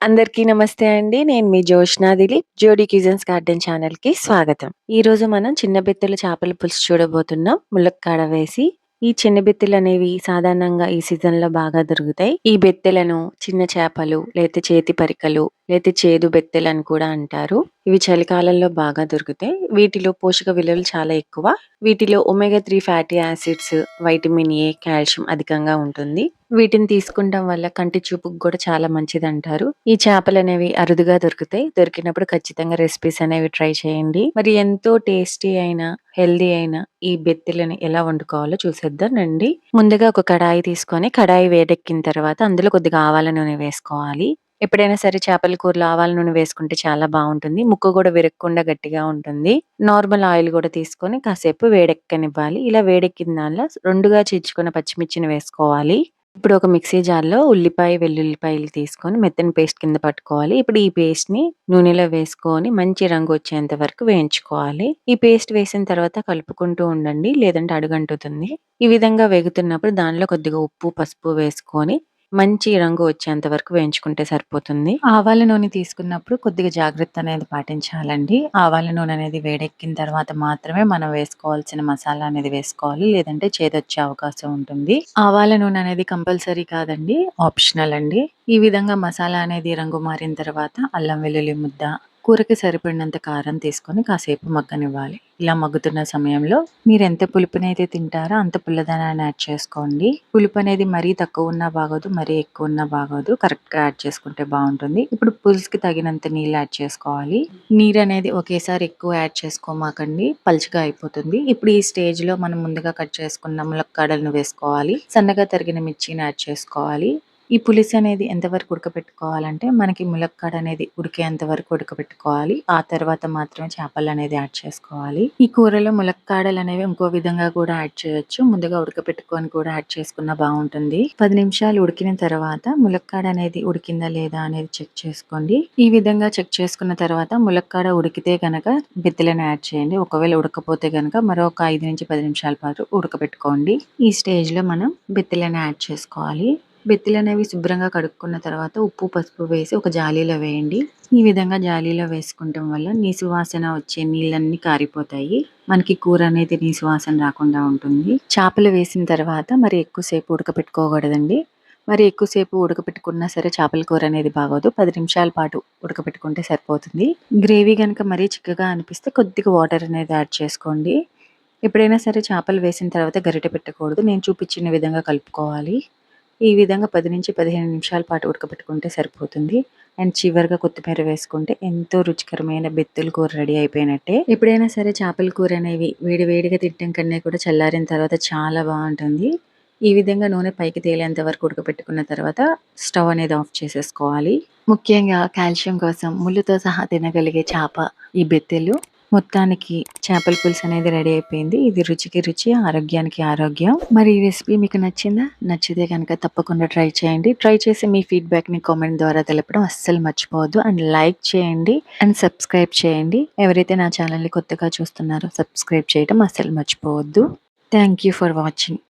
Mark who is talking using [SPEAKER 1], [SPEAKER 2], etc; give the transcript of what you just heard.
[SPEAKER 1] అందరికీ నమస్తే అండి. నేను మీ జోష్నా దిలీప్. జోడీ క్యూజన్స్ గార్డెన్ ఛానల్‌కి స్వాగతం. ఈరోజు మనం చిన్న బెత్తెల చేపల పులుసు చూడబోతున్నాం ములక్కాడ వేసి. ఈ చిన్న బెత్తెలనేవి సాధారణంగా ఈ సీజన్‌లో బాగా దొరుకుతాయి. ఈ బెత్తెలను చిన్న చేపలు, లేతే చేతి పరికలు, లేతే చేదు బెత్తెలని కూడా అంటారు. ఇవి చలికాలంలో బాగా దొరుకుతాయి. వీటిలో పోషక విలువలు చాలా ఎక్కువ. వీటిలో omega 3 fatty acids, vitamin A, calcium అధికంగా ఉంటుంది. వీటిని తీసుకుంటం వల్ల కంటి చూపుకు కూడా చాలా మంచిదంటారు. ఈ చేపలనేవి అరుదుగా దొరుకుతాయి. దొరికినప్పుడు ఖచ్చితంగా రెసిపీస్ అనేవి ట్రై చేయండి. మరి ఎంతో టేస్టీ అయిన, హెల్తీ అయిన ఈ బెత్తెలని ఎలా వండుకోవాలో చూసేద్దాం రండి. ముందుగా ఒక కడాయి తీసుకొని కడాయి వేడెక్కిన తర్వాత అందులో కొద్దిగా ఆవాల నూనె వేసుకోవాలి. ఎప్పుడైనా సరే చేపల కూరలో ఆవాల నూనె వేసుకుంటే చాలా బావుంటుంది. ముక్క కూడా విరగకుండా గట్టిగా ఉంటుంది. నార్మల్ ఆయిల్ కూడా తీసుకొని కాసేపు వేడెక్కనివ్వాలి. ఇలా వేడెక్కిన దానిలో 2గా చీల్చుకున్న పచ్చిమిర్చిని వేసుకోవాలి. ఇప్పుడు ఒక మిక్సీ జార్‌లో ఉల్లిపాయ, వెల్లుల్లిపాయలు తీసుకొని మెత్తని పేస్ట్ కింద పట్టుకోవాలి. ఇప్పుడు ఈ పేస్ట్‌ని నూనెలో వేసుకొని మంచి రంగు వచ్చేంత వరకు వేయించుకోవాలి. ఈ పేస్ట్ వేసిన తర్వాత కలుపుకుంటూ ఉండండి. లేదంటే అడుగంటుతుంది. ఈ విధంగా వేగుతున్నప్పుడు దానిలో కొద్దిగా ఉప్పు, పసుపు వేసుకొని మంచి రంగు వచ్చేంత వరకు వేయించుకుంటే సరిపోతుంది. ఆవాల నూనె తీసుకున్నప్పుడు కొద్దిగా జాగ్రత్త అనేది పాటించాలండి. ఆవాల నూనె అనేది వేడెక్కిన తర్వాత మాత్రమే మనం వేసుకోవాల్సిన మసాలా అనేది వేసుకోవాలి. లేదంటే చేదొచ్చే అవకాశం ఉంటుంది. ఆవాల నూనె అనేది కంపల్సరీ కాదండి. ఆప్షనల్ అండి. ఈ విధంగా మసాలా అనేది రంగు మారిన తర్వాత అల్లం వెల్లుల్లి ముద్ద, కూరకి సరిపడినంత కారం తీసుకొని కాసేపు మగ్గనివ్వాలి. ఇలా మగ్గుతున్న సమయంలో మీరెంత పులుపునైతే తింటారో అంత పుల్లదనాన్ని యాడ్ చేసుకోండి. పులుపు అనేది మరీ తక్కువ ఉన్నా బాగోదు, మరీ ఎక్కువ ఉన్నా బాగోదు. కరెక్ట్‌గా యాడ్ చేసుకుంటే బావుంటుంది. ఇప్పుడు పులుసుకి తగినంత నీళ్ళు యాడ్ చేసుకోవాలి. నీరనేది ఒకేసారి ఎక్కువ యాడ్ చేసుకోమాకండి. పలుచగా అయిపోతుంది. ఇప్పుడు ఈ స్టేజ్‌లో మనం ముందుగా కట్ చేసుకున్న ములక్కాడలను వేసుకోవాలి. సన్నగా తరిగిన మిర్చిని యాడ్ చేసుకోవాలి. ఈ పులుసు అనేది ఎంతవరకు ఉడకబెట్టుకోవాలంటే మనకి ములక్కాడ అనేది ఉడికేంత వరకు ఉడకబెట్టుకోవాలి. ఆ తర్వాత మాత్రమే చేపలనేది యాడ్ చేసుకోవాలి. ఈ కూరలో ములక్కాడలనేవి ఇంకో విధంగా కూడా యాడ్ చేయొచ్చు. ముందుగా ఉడకబెట్టుకొని కూడా యాడ్ చేసుకున్నా బావుంటుంది. 10 నిమిషాలు ఉడికిన తర్వాత ములక్కాడ అనేది ఉడికిందా లేదా అనేది చెక్ చేసుకోండి. ఈ విధంగా చెక్ చేసుకున్న తర్వాత ములక్కాడ ఉడికితే గనక బెత్తెలను యాడ్ చేయండి. ఒకవేళ ఉడకపోతే గనక మరొక 5-10 నిమిషాల పాటు ఉడకబెట్టుకోండి. ఈ స్టేజ్‌లో మనం బెత్తెలను యాడ్ చేసుకోవాలి. బెత్తిలనేవి శుభ్రంగా కడుక్కున్న తర్వాత ఉప్పు, పసుపు వేసి ఒక జాలీలో వేయండి. ఈ విధంగా జాలీలో వేసుకుంటం వల్ల నీసు వాసన వచ్చే నీళ్ళన్నీ కారిపోతాయి. మనకి కూర అనేది నీసు వాసన రాకుండా ఉంటుంది. చేపలు వేసిన తర్వాత మరి ఎక్కువసేపు ఉడకపెట్టుకోకూడదండి. మరి ఎక్కువసేపు ఉడకపెట్టుకున్నా సరే చేపల కూర అనేది బాగోదు. 10 నిమిషాల పాటు ఉడకపెట్టుకుంటే సరిపోతుంది. గ్రేవీ గనక మరీ చిక్కగా అనిపిస్తే కొద్దిగా వాటర్ అనేది యాడ్ చేసుకోండి. ఎప్పుడైనా సరే చేపలు వేసిన తర్వాత గరిటె పెట్టకూడదు. నేను చూపించిన విధంగా కలుపుకోవాలి. ఈ విధంగా 10-15 నిమిషాల పాటు ఉడకబెట్టుకుంటే సరిపోతుంది. అండ్ చివరగా కొత్తిమీర వేసుకుంటే ఎంతో రుచికరమైన బెత్తెల కూర రెడీ అయిపోయినట్టే. ఎప్పుడైనా సరే చేపల కూర అనేవి వేడి వేడిగా తినటం కన్నా కూడా చల్లారిన తర్వాత చాలా బావుంటుంది. ఈ విధంగా నూనె పైకి తేలేంత వరకు ఉడకబెట్టుకున్న తర్వాత స్టవ్ అనేది ఆఫ్ చేసేసుకోవాలి. ముఖ్యంగా కాల్షియం కోసం ముళ్ళుతో సహా తినగలిగే చేప ఈ బెత్తెలు. మొత్తానికి చేపల పులుసు అనేది రెడీ అయిపోయింది. ఇది రుచికి రుచి, ఆరోగ్యానికి ఆరోగ్యం. మరి ఈ రెసిపీ మీకు నచ్చిందా? నచ్చితే గనక తప్పకుండా ట్రై చేయండి. ట్రై చేసి మీ ఫీడ్‌బ్యాక్‌ని కామెంట్ ద్వారా తెలపడం అస్సలు మర్చిపోవద్దు. అండ్ లైక్ చేయండి అండ్ సబ్స్క్రైబ్ చేయండి. ఎవరైతే నా ఛానల్‌ని కొత్తగా చూస్తున్నారో సబ్స్క్రైబ్ చేయడం అస్సలు మర్చిపోవద్దు. Thank you for watching.